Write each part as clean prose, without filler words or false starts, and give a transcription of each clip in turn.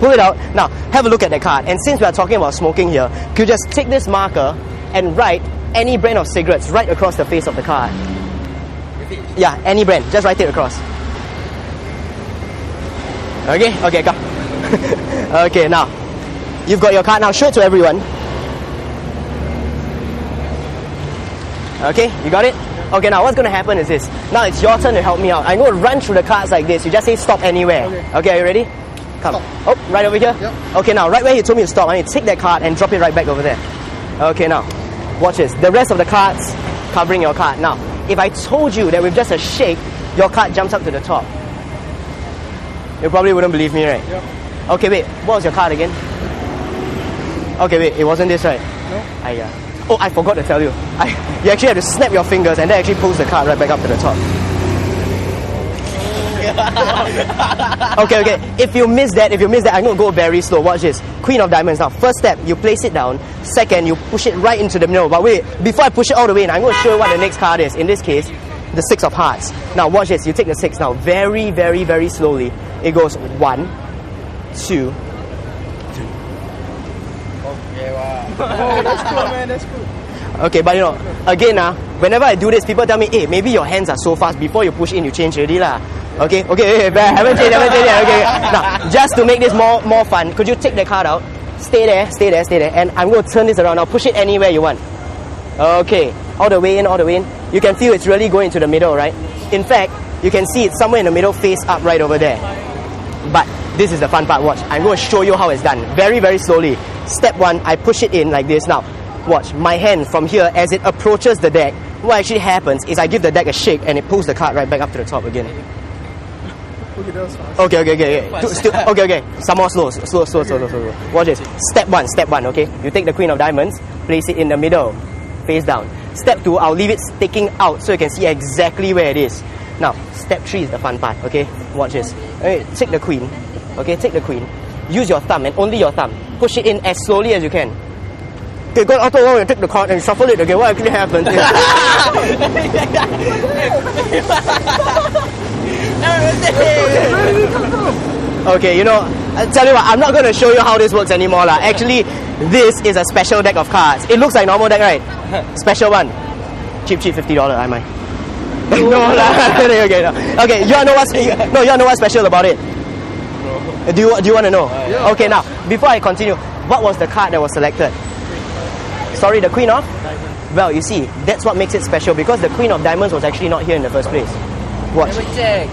pull it out. Now, have a look at the card. And since we are talking about smoking here, could you just take this marker and write any brand of cigarettes right across the face of the card? Yeah, any brand. Just write it across. Okay, come. Okay, now, you've got your card. Now, show it to everyone. Okay, you got it? Okay, now what's going to happen is this. Now it's your turn to help me out. I'm going to run through the cards like this. You just say stop anywhere. Okay, are you ready? Come. Stop. Oh, right over here? Yep. Okay, now, right where he told me to stop, I need to take that card and drop it right back over there. Okay, now, watch this. The rest of the cards covering your card. Now, if I told you that with just a shake, your card jumps up to the top, you probably wouldn't believe me, right? Yep. Okay, wait. What was your card again? Okay, wait. It wasn't this, right? No. Oh, I forgot to tell you. You actually have to snap your fingers and that actually pulls the card right back up to the top. Okay. If you miss that, I'm going to go very slow. Watch this. Queen of Diamonds. Now, first step, you place it down. Second, you push it right into the middle. But wait, before I push it all the way in, I'm going to show you what the next card is. In this case, the 6 of Hearts. Now, watch this. You take the 6 now. Very, very, very slowly. It goes 1, 2. Oh, that's cool, man. That's cool. Okay, but again, whenever I do this, people tell me, hey, maybe your hands are so fast. Before you push in, you change already lah. Okay, haven't changed yet. Okay. Now, just to make this more fun, could you take the card out? Stay there, and I'm going to turn this around now. Push it anywhere you want. Okay, all the way in. You can feel it's really going to the middle, right? In fact, you can see it's somewhere in the middle, face up right over there. But this is the fun part. Watch, I'm going to show you how it's done. Very, very slowly. Step 1, I push it in like this. Now, watch, my hand from here, as it approaches the deck, what actually happens is I give the deck a shake and it pulls the card right back up to the top again. Okay, that was fast. Okay. Some more slow. Watch this. Step 1, okay? You take the Queen of Diamonds, place it in the middle, face down. Step 2, I'll leave it sticking out so you can see exactly where it is. Now, step 3 is the fun part, okay? Watch this. Okay, take the Queen. Use your thumb and only your thumb. Push it in as slowly as you can. Okay, go out and take the card and shuffle it. Okay, what actually happens is... Okay, I tell you what, I'm not going to show you how this works anymore. Actually, this is a special deck of cards. It looks like normal deck, right? Special one. Cheap, $50, I might. Okay, you wanna know what's special about it? Do you want to know? Yeah. Okay, now, before I continue, what was the card that was selected? Sorry, the Queen of? Well, you see, that's what makes it special, because the Queen of Diamonds was actually not here in the first place. Watch. Let me check.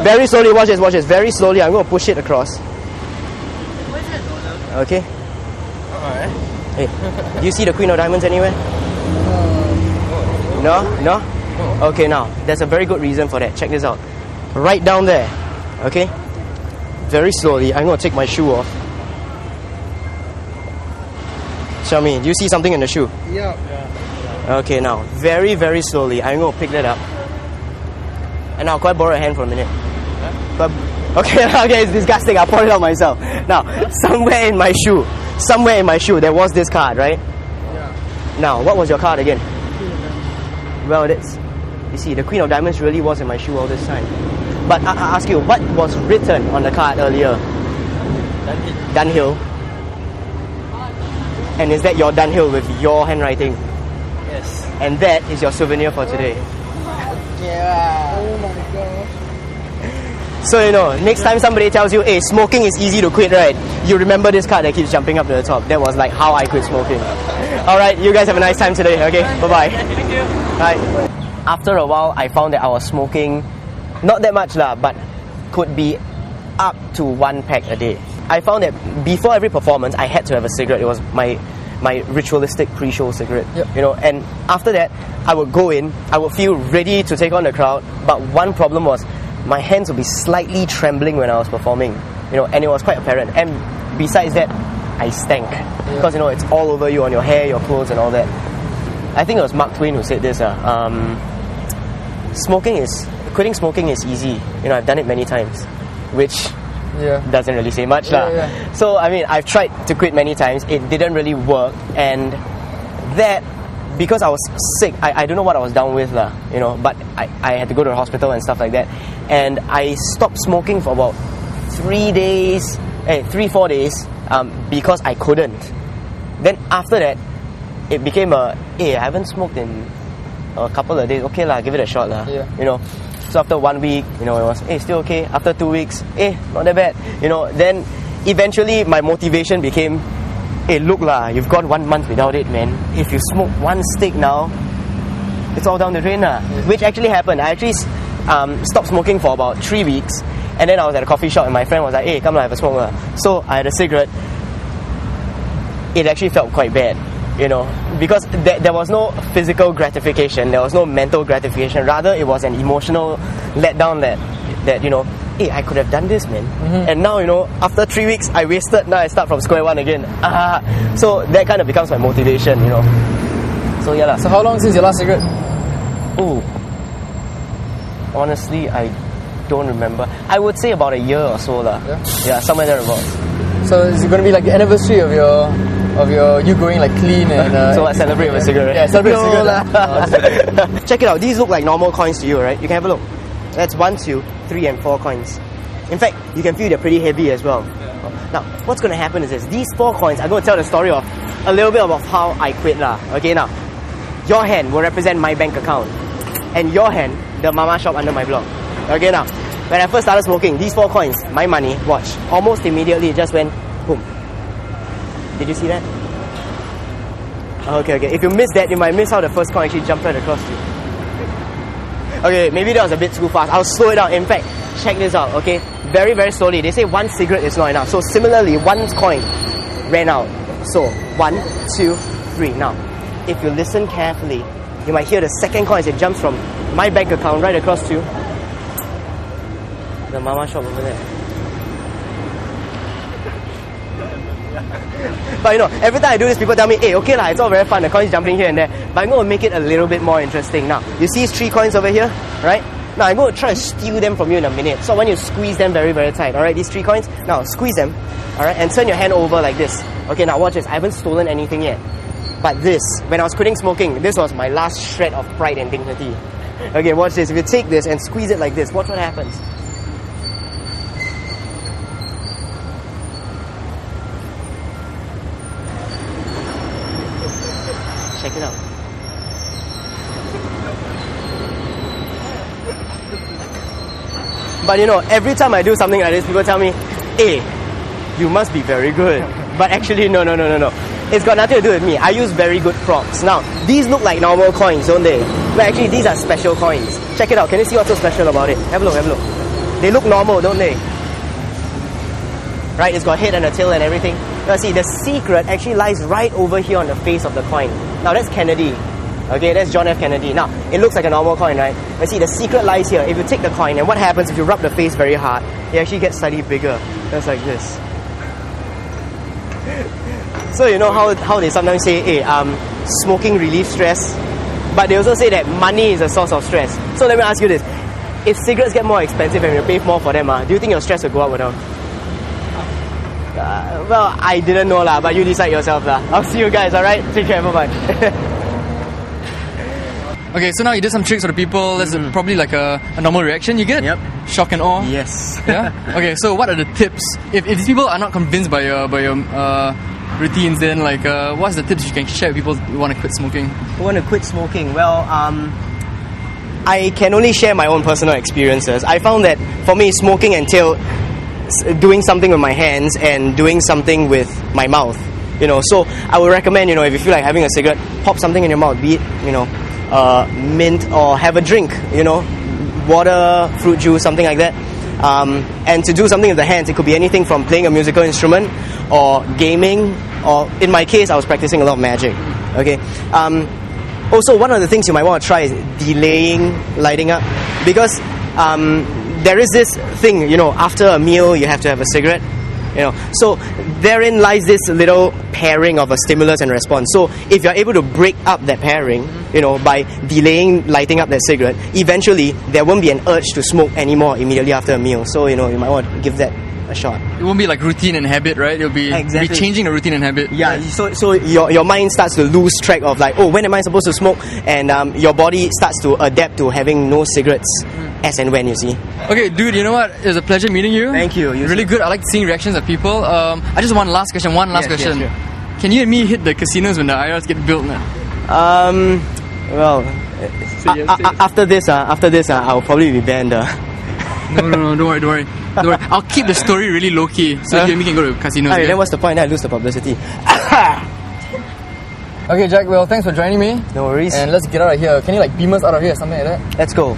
Very slowly, watch this. Very slowly, I'm going to push it across. Okay. Alright. Hey, do you see the Queen of Diamonds anywhere? No? Okay, now, there's a very good reason for that. Check this out. Right down there. Okay? Very slowly, I'm going to take my shoe off. Show me, do you see something in the shoe? Yeah. Okay, now, very, very slowly, I'm going to pick that up. And now, could I borrow a hand for a minute? Okay, it's disgusting, I'll pour it out myself. Now, somewhere in my shoe, there was this card, right? Yeah. Now, what was your card again? Well, you see, the Queen of Diamonds really was in my shoe all this time. But I ask you, what was written on the card earlier? Dunhill. And is that your Dunhill with your handwriting? Yes. And that is your souvenir for today. Yeah. Oh my gosh. So next time somebody tells you, hey, smoking is easy to quit, right? You remember this card that keeps jumping up to the top. That was like how I quit smoking. Alright, you guys have a nice time today, okay? Bye-bye. Thank you. Bye. After a while, I found that I was smoking not that much but could be up to 1 pack a day. I found that before every performance, I had to have a cigarette. It was my ritualistic pre-show cigarette. Yep. And after that, I would go in, I would feel ready to take on the crowd, but one problem was my hands would be slightly trembling when I was performing, and it was quite apparent. And besides that, I stank, because it's all over you, on your hair, your clothes and all that. I think it was Mark Twain who said this, quitting smoking is easy. I've done it many times, which doesn't really say much. Yeah. So, I've tried to quit many times. It didn't really work. And that, because I was sick, I don't know what I was down with, but I had to go to the hospital and stuff like that. And I stopped smoking for about 4 days, because I couldn't. Then after that, it became I haven't smoked in a couple of days. Okay lah, give it a shot lah. Yeah. You know. So after 1 week, you know, it was still okay. After 2 weeks, not that bad. You know. Then eventually my motivation became, look lah, you've gone 1 month without it, man. If you smoke 1 stick now, it's all down the drain lah. Yeah. Which actually happened. I actually stopped smoking for about 3 weeks, and then I was at a coffee shop and my friend was like, hey, come on, have a smoke lah. So I had a cigarette. It actually felt quite bad, you know, because there was no physical gratification, there was no mental gratification. Rather, it was an emotional letdown that you know, I could have done this, man. Mm-hmm. And now, you know, after 3 weeks, I wasted. Now I start from square one again. So that kind of becomes my motivation, you know. So yeah lah. So how long since your last cigarette? Oh, honestly, I don't remember. I would say about a year or so lah. Yeah, somewhere thereabouts. So is it going to be like the anniversary of your you going like clean and so I celebrate with a cigarette? Yeah, celebrate with a cigarette. Check it out. These look like normal coins to you, right? You can have a look. That's 1, 2, 3 and 4 coins. In fact, you can feel they're pretty heavy as well. Now, what's going to happen is this. These 4 coins, I'm going to tell the story of a little bit about how I quit lah. Okay, now, your hand will represent my bank account, and your hand, the mama shop under my block. Okay, now, when I first started smoking, these 4 coins, my money, watch, almost immediately it just went boom. Did you see that? Okay. If you missed that, you might miss how the first coin actually jumped right across you. Okay, maybe that was a bit too fast. I'll slow it down. In fact, check this out, okay? Very, very slowly. They say 1 cigarette is not enough. So similarly, 1 coin ran out. So 1, 2, 3. Now, if you listen carefully, you might hear the second coin as it jumps from my bank account right across to the mama shop over there. But you know, every time I do this, people tell me, okay lah, it's all very fun, the coins jumping here and there, but I'm going to make it a little bit more interesting. Now, you see these 3 coins over here, right? Now, I'm going to try to steal them from you in a minute. So I want you to squeeze them very, very tight, alright? These 3 coins, now squeeze them, alright? And turn your hand over like this. Okay, now watch this. I haven't stolen anything yet. But this, when I was quitting smoking, this was my last shred of pride and dignity. Okay, watch this. If you take this and squeeze it like this, watch what happens. Check it out. But you know, every time I do something like this, people tell me, you must be very good. But actually, no. It's got nothing to do with me. I use very good props. Now, these look like normal coins, don't they? But actually, these are special coins. Check it out. Can you see what's so special about it? Have a look. They look normal, don't they? Right? It's got head and a tail and everything. Now see, the secret actually lies right over here on the face of the coin. Now that's Kennedy. Okay, that's John F. Kennedy. Now, it looks like a normal coin, right? But see, the secret lies here. If you take the coin, and what happens if you rub the face very hard, it actually gets slightly bigger. Just like this. So you know how they sometimes say, smoking relieves stress? But they also say that money is a source of stress. So let me ask you this. If cigarettes get more expensive and you pay more for them, do you think your stress will go up or down? Well, I didn't know lah, but you decide yourself lah. I'll see you guys, alright? Take care, bye-bye. Okay, so now you did some tricks for the people. That's probably like a normal reaction you get. Yep. Shock and awe. Yes. Yeah. Okay, so what are the tips? If these people are not convinced by your routines, then like what's the tips you can share with people who want to quit smoking? Who want to quit smoking? Well, I can only share my own personal experiences. I found that for me, smoking entailed doing something with my hands and doing something with my mouth. You know, so I would recommend, you know, if you feel like having a cigarette, pop something in your mouth, be it, you know, mint or have a drink, you know, water, fruit juice, something like that. And to do something with the hands, it could be anything from playing a musical instrument or gaming, or in my case, I was practicing a lot of magic. Okay. Also, one of the things you might want to try is delaying lighting up, because there is this thing, you know, after a meal you have to have a cigarette, you know. So therein lies this little pairing of a stimulus and response. So if you're able to break up that pairing, you know, by delaying lighting up that cigarette, eventually there won't be an urge to smoke anymore immediately after a meal. So, you know, you might want to give that a shot. It won't be like routine and habit, right? It'll be, exactly. Be changing the routine and habit. Yeah, so your mind starts to lose track of like, oh, when am I supposed to smoke? And your body starts to adapt to having no cigarettes. as and when, you see. Okay, dude, you know what? It was a pleasure meeting you. Thank you. Really good. I like seeing reactions of people. I just one last question. Yes, question. sure. Can you and me hit the casinos when the IRs get built now? Well, after this, I'll probably be banned. No, don't worry. I'll keep the story really low key so you and me can go to casinos. Alright, Okay? then what's the point? I lose the publicity. Okay, Jack. Well, thanks for joining me. No worries. And let's get out of here. Can you beam us out of here or something like that? Let's go.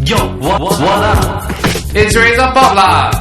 Yo, what up? It's Razor Pop lah.